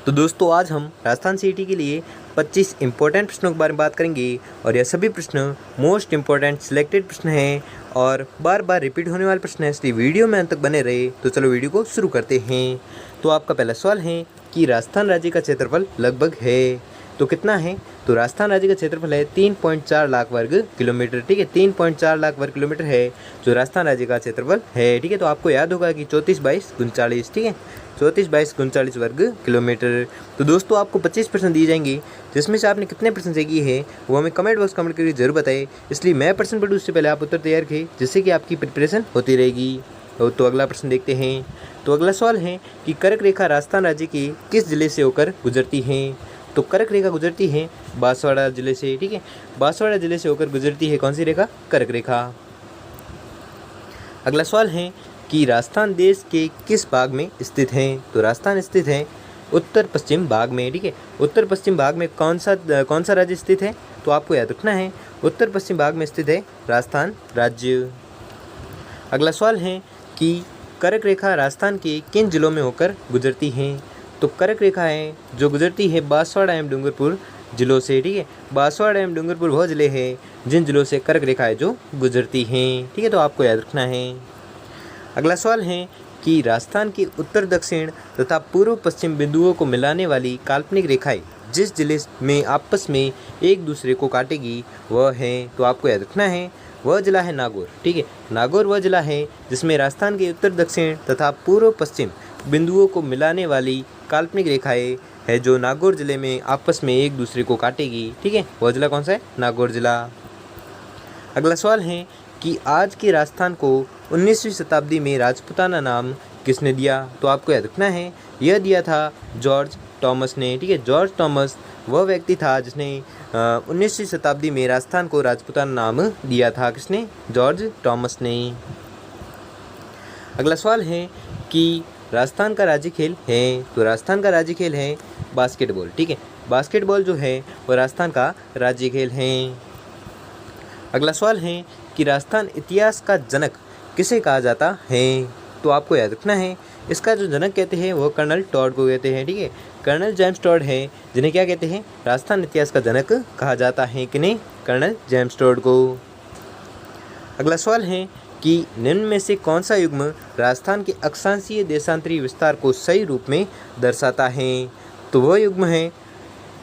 तो दोस्तों आज हम राजस्थान सीईटी के लिए 25 इंपॉर्टेंट प्रश्नों के बारे में बात करेंगे और यह सभी प्रश्न मोस्ट इंपॉर्टेंट सिलेक्टेड प्रश्न हैं और बार बार रिपीट होने वाले प्रश्न हैं, इसलिए वीडियो में अंत तक बने रहे। तो चलो वीडियो को शुरू करते हैं। तो आपका पहला सवाल है कि राजस्थान राज्य का क्षेत्रफल लगभग है, तो कितना है? तो राजस्थान राज्य का क्षेत्रफल है 3.4 लाख वर्ग किलोमीटर। ठीक है, 3.4 लाख वर्ग किलोमीटर है जो राजस्थान राज्य का क्षेत्रफल है। ठीक है, तो आपको याद होगा कि 34/39, ठीक है, 34/39 वर्ग किलोमीटर। तो दोस्तों आपको 25 प्रश्न दिए जाएंगे, जिसमें से आपने कितने प्रश्न सही किए हैं वो हमें कमेंट बॉक्स कमेंट करके जरूर बताएं। इसलिए मैं प्रश्न पढ़ूँ उससे पहले आप उत्तर तैयार करें, जिससे कि आपकी प्रिपरेशन होती रहेगी। तो अगला प्रश्न देखते हैं। तो अगला सवाल है कि कर्क रेखा राजस्थान राज्य के किस जिले से होकर गुजरती है? तो कर्क रेखा गुजरती है बांसवाड़ा जिले से। ठीक है, बांसवाड़ा जिले से होकर गुजरती है कौन सी रेखा? कर्क रेखा। अगला सवाल है कि राजस्थान देश के किस भाग में स्थित है? तो राजस्थान स्थित है उत्तर पश्चिम भाग में। ठीक है, उत्तर पश्चिम भाग में कौन सा राज्य स्थित है? तो आपको याद रखना है उत्तर पश्चिम भाग में स्थित है राजस्थान राज्य। अगला सवाल है कि कर्क रेखा राजस्थान के किन जिलों में होकर गुजरती है? तो कर्क रेखा है जो गुजरती है बांसवाड़ा एवं डूंगरपुर जिलों से। ठीक है, बांसवाड़ा एवं डूंगरपुर वह जिले हैं जिन जिलों से कर्क रेखा है जो गुजरती हैं। ठीक है, तो आपको याद रखना है। अगला सवाल है कि राजस्थान के उत्तर दक्षिण तथा पूर्व पश्चिम बिंदुओं को मिलाने वाली काल्पनिक रेखाएं जिस जिले में आपस में एक दूसरे को काटेगी वह है, तो आपको याद रखना है वह जिला है नागौर। ठीक है, नागौर वह जिला है जिसमें राजस्थान के उत्तर दक्षिण तथा पूर्व पश्चिम बिंदुओं को मिलाने वाली काल्पनिक रेखाएं है जो नागौर जिले में आपस में एक दूसरे को काटेगी। ठीक है, वह जिला कौन सा है? नागौर जिला। अगला सवाल है कि आज के राजस्थान को 19वीं शताब्दी में राजपूताना नाम किसने दिया? तो आपको याद रखना है यह दिया था जॉर्ज टॉमस ने। ठीक है, जॉर्ज टॉमस वह व्यक्ति था जिसने 19वीं शताब्दी में राजस्थान को राजपूताना नाम दिया था। किसने? जॉर्ज टॉमस ने। अगला सवाल है कि राजस्थान का राज्य खेल है? तो राजस्थान का राज्य खेल है बास्केटबॉल। ठीक है, बास्केटबॉल जो है वह राजस्थान का राज्य खेल है। अगला सवाल है कि राजस्थान इतिहास का जनक किसे कहा जाता है? तो आपको याद रखना है इसका जो जनक कहते हैं वो कर्नल टॉड को कहते हैं। ठीक है, कर्नल जेम्स टॉड है जिन्हें क्या कहते हैं? राजस्थान इतिहास का जनक कहा जाता है। किन्हें? कर्नल जेम्स टॉड को। अगला सवाल है कि निम्न में से कौन सा युग्म राजस्थान के अक्षांशीय देशांतरी विस्तार को सही रूप में दर्शाता है? तो वह युग्म है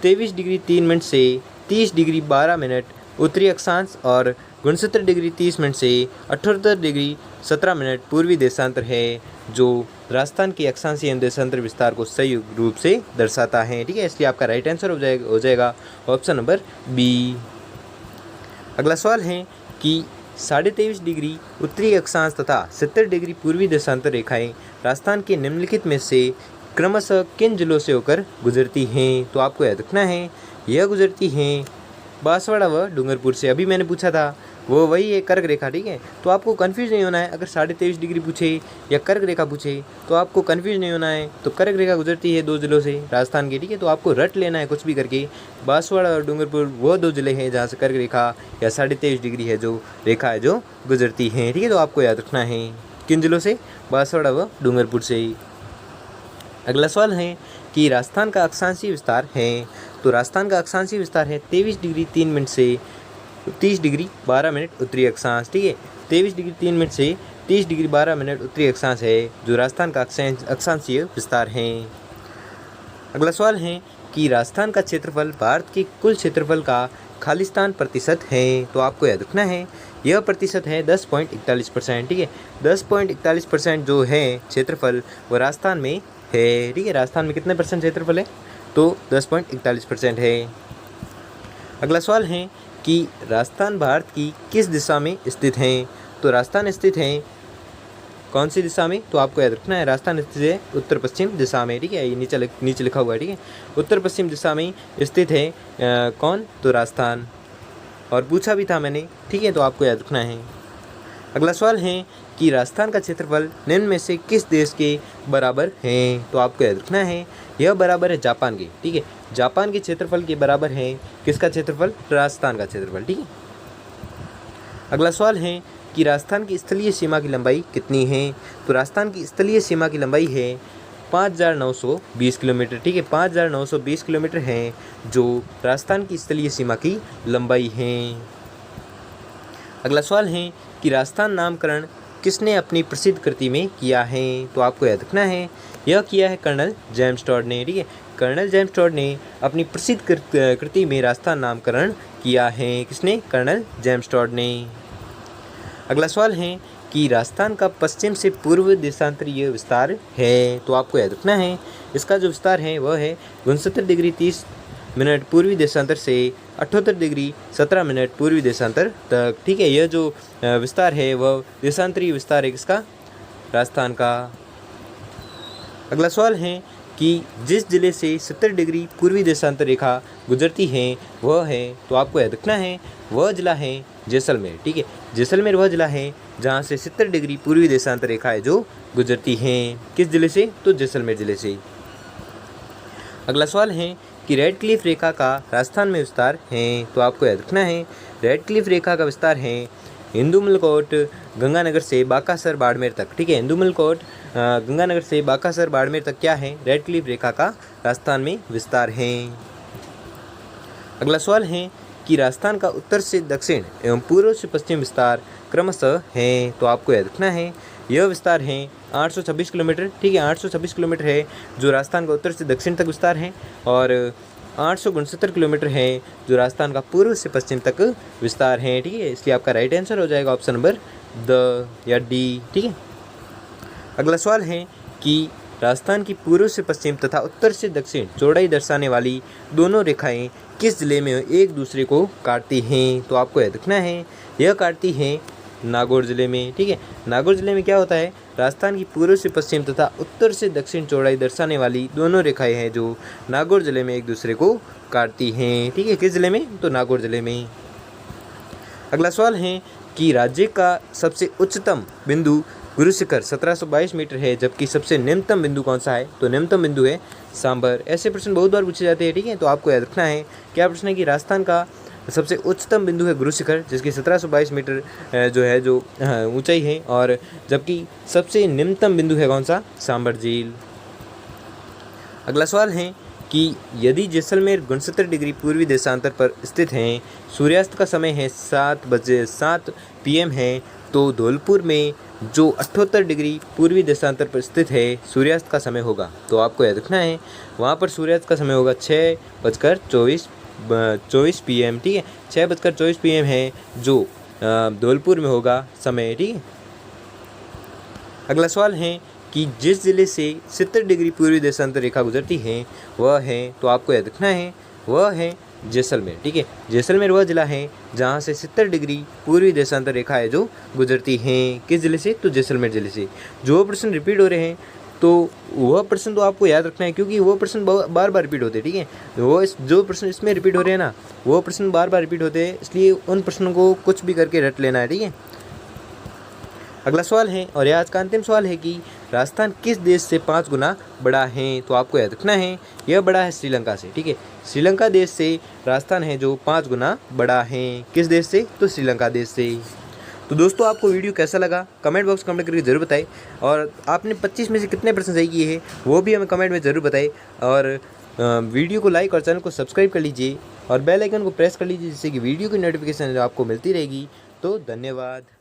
23 डिग्री 3 मिनट से 30 डिग्री 12 मिनट उत्तरी अक्षांश और 69 डिग्री 30 मिनट से 78 डिग्री 17 मिनट पूर्वी देशांतर है, जो राजस्थान के अक्षांशीय देशांतर विस्तार को सही रूप से दर्शाता है। ठीक है, इसलिए आपका राइट आंसर हो जाएगा ऑप्शन नंबर बी। अगला सवाल है कि 23.5 डिग्री उत्तरी अक्षांश तथा 70 डिग्री पूर्वी देशांतर रेखाएं राजस्थान के निम्नलिखित में से क्रमशः किन जिलों से होकर गुजरती हैं? तो आपको याद रखना है यह गुजरती हैं बांसवाड़ा व डूंगरपुर से। अभी मैंने पूछा था वो वही है कर्क रेखा। ठीक है, तो आपको कंफ्यूज नहीं होना है। अगर 23.5 डिग्री पूछे या कर्क रेखा पूछे तो आपको कंफ्यूज नहीं होना है। तो कर्क रेखा गुजरती है 2 जिलों से राजस्थान के। ठीक है, तो आपको रट लेना है कुछ भी करके। बांसवाड़ा और डूंगरपुर वो 2 जिले हैं जहाँ से कर्क रेखा या 23.5 डिग्री है जो रेखा है जो गुजरती है। ठीक है, तो आपको याद रखना है किन जिलों से? बांसवाड़ा व डूंगरपुर से। अगला सवाल है कि राजस्थान का अक्षांशीय विस्तार है? तो राजस्थान का अक्षांशीय विस्तार है 23 डिग्री 3 मिनट से 30 डिग्री 12 मिनट उत्तरी अक्षांश। ठीक है, 23 डिग्री 3 मिनट से 30 डिग्री 12 मिनट उत्तरी अक्षांश है जो राजस्थान का अक्षांशीय विस्तार है। अगला सवाल है कि राजस्थान का क्षेत्रफल भारत के कुल क्षेत्रफल का खालिस्तान प्रतिशत है? तो आपको याद रखना है यह प्रतिशत है 10.41%। ठीक है, 10.41% जो है क्षेत्रफल वो राजस्थान में है। ठीक है, राजस्थान में कितने परसेंट क्षेत्रफल है? तो 10.41% है। अगला सवाल है कि राजस्थान भारत की किस दिशा में स्थित है? तो राजस्थान स्थित है कौन सी दिशा में? तो आपको याद रखना है राजस्थान स्थित है उत्तर पश्चिम दिशा में। ठीक है, ये नीचे लिखा हुआ है। ठीक है, उत्तर पश्चिम दिशा में स्थित है कौन? तो राजस्थान, और पूछा भी था मैंने। ठीक है, तो आपको याद रखना है। अगला सवाल है कि राजस्थान का क्षेत्रफल निम्न में से किस देश के बराबर है? तो आपको याद रखना है यह बराबर है जापान के। ठीक है, जापान के क्षेत्रफल के बराबर है किसका क्षेत्रफल? राजस्थान का क्षेत्रफल। ठीक है, अगला सवाल है कि राजस्थान की स्थलीय सीमा की लंबाई कितनी है? तो राजस्थान की स्थलीय सीमा की लंबाई है 5,920 किलोमीटर, ठीक है, 5,920 किलोमीटर हैं जो राजस्थान की स्थलीय सीमा की लंबाई है। अगला सवाल है कि राजस्थान नामकरण किसने अपनी प्रसिद्ध कृति में किया है? तो आपको याद रखना है, यह किया है कर्नल जेम्स टॉड ने, ठीक है, कर्नल जेम्स टॉड ने अपनी प्रसिद्ध कृति में राजस्थान नामकरण किया है। किसने? कर्नल जेम्स टॉड ने। अगला सवाल है कि राजस्थान का पश्चिम से पूर्व देशांतरीय विस्तार है। तो आपको याद रखना है, इसका जो विस्तार है वह है 69 डिग्री 30 मिनट पूर्वी देशांतर से 78 डिग्री 17 मिनट पूर्वी देशांतर तक, ठीक है। यह जो विस्तार है वह देशांतरीय विस्तार है किसका? राजस्थान का। अगला सवाल है कि जिस जिले से 70 डिग्री पूर्वी देशांतर रेखा गुजरती है वह है, तो आपको याद रखना है, वह जिला है जैसलमेर, ठीक है। जैसलमेर वह जिला है जहाँ से 70 डिग्री पूर्वी देशांतर रेखा है जो गुजरती हैं। किस जिले से? तो जैसलमेर जिले से। अगला सवाल है कि रेड क्लिफ रेखा का राजस्थान में विस्तार है। तो आपको याद रखना है, रेड क्लिफ रेखा का विस्तार है इंदुमलकोट गंगानगर से बाकासर बाड़मेर तक, ठीक है। इंदुमलकोट गंगानगर से बाकासर बाड़मेर तक क्या है? रेड क्लिफ रेखा का राजस्थान में विस्तार है। अगला सवाल है कि राजस्थान का उत्तर से दक्षिण एवं पूर्व से पश्चिम विस्तार क्रमशः है। तो आपको याद रखना है, यह विस्तार है 826 किलोमीटर, ठीक है, 826 किलोमीटर है जो राजस्थान का उत्तर से दक्षिण तक विस्तार है, और 869 किलोमीटर है जो राजस्थान का पूर्व से पश्चिम तक विस्तार है, ठीक है। इसलिए आपका राइट आंसर हो जाएगा ऑप्शन नंबर द या डी, ठीक है। अगला सवाल है कि राजस्थान की पूर्व से पश्चिम तथा उत्तर से दक्षिण चौड़ाई दर्शाने वाली दोनों रेखाएं किस जिले में एक दूसरे को काटती हैं? तो आपको याद रखना है, यह काटती हैं नागौर जिले में, ठीक है। नागौर जिले में क्या होता है? राजस्थान की पूर्व से पश्चिम तथा उत्तर से दक्षिण चौड़ाई दर्शाने वाली दोनों रेखाएं हैं जो नागौर जिले में एक दूसरे को काटती हैं, ठीक है। किस जिले में? तो नागौर जिले में। अगला सवाल है कि राज्य का सबसे उच्चतम बिंदु गुरु शिखर 1722 मीटर है, जबकि सबसे निम्नतम बिंदु कौन सा है? तो निम्नतम बिंदु है सांबर। ऐसे प्रश्न बहुत बार पूछे जाते हैं, ठीक है। तो आपको याद रखना है, क्या प्रश्न है कि राजस्थान का सबसे उच्चतम बिंदु है गुरु शिखर जिसकी 1722 मीटर जो है जो ऊंचाई है, और जबकि सबसे निम्नतम बिंदु है कौन सा? सांबर झील। अगला सवाल है कि यदि जैसलमेर 69 डिग्री पूर्वी देशांतर पर स्थित हैं, सूर्यास्त का समय है 7 PM है, तो धौलपुर में जो 78 डिग्री पूर्वी देशांतर पर स्थित है सूर्यास्त का समय होगा। तो आपको याद रखना है, वहाँ पर सूर्यास्त का समय होगा 6:24 PM, ठीक है, 6:24 PM है जो धौलपुर में होगा समय, ठीक है। अगला सवाल है कि जिस जिले से 70 डिग्री पूर्वी देशांतर रेखा गुजरती है वह है, तो आपको याद रखना है, वह है जैसलमेर, ठीक है। जैसलमेर वह जिला है जहाँ से 70 डिग्री पूर्वी देशांतर रेखा है जो गुजरती हैं। किस जिले से? तो जैसलमेर जिले से। जो प्रश्न रिपीट हो रहे हैं तो वह प्रश्न तो आपको याद रखना है, क्योंकि वो प्रश्न बार बार रिपीट होते हैं, ठीक है। वो जो प्रश्न इसमें रिपीट हो रहे हैं ना, वो प्रश्न बार बार रिपीट होते हैं, इसलिए उन प्रश्नों को कुछ भी करके रट लेना है, ठीक है। अगला सवाल है, और यह आज का अंतिम सवाल है कि राजस्थान किस देश से 5 गुना बड़ा है? तो आपको याद रखना है, यह बड़ा है श्रीलंका से, ठीक है। श्रीलंका देश से राजस्थान है जो 5 गुना बड़ा है। किस देश से? तो श्रीलंका देश से। तो दोस्तों, आपको वीडियो कैसा लगा कमेंट बॉक्स कमेंट करके ज़रूर बताएं, और आपने 25 में से कितने % सही किए हैं वो भी हमें कमेंट में ज़रूर बताएं, और वीडियो को लाइक और चैनल को सब्सक्राइब कर लीजिए और बेल आइकन को प्रेस कर लीजिए, जिससे कि वीडियो की नोटिफिकेशन आपको मिलती रहेगी। तो धन्यवाद।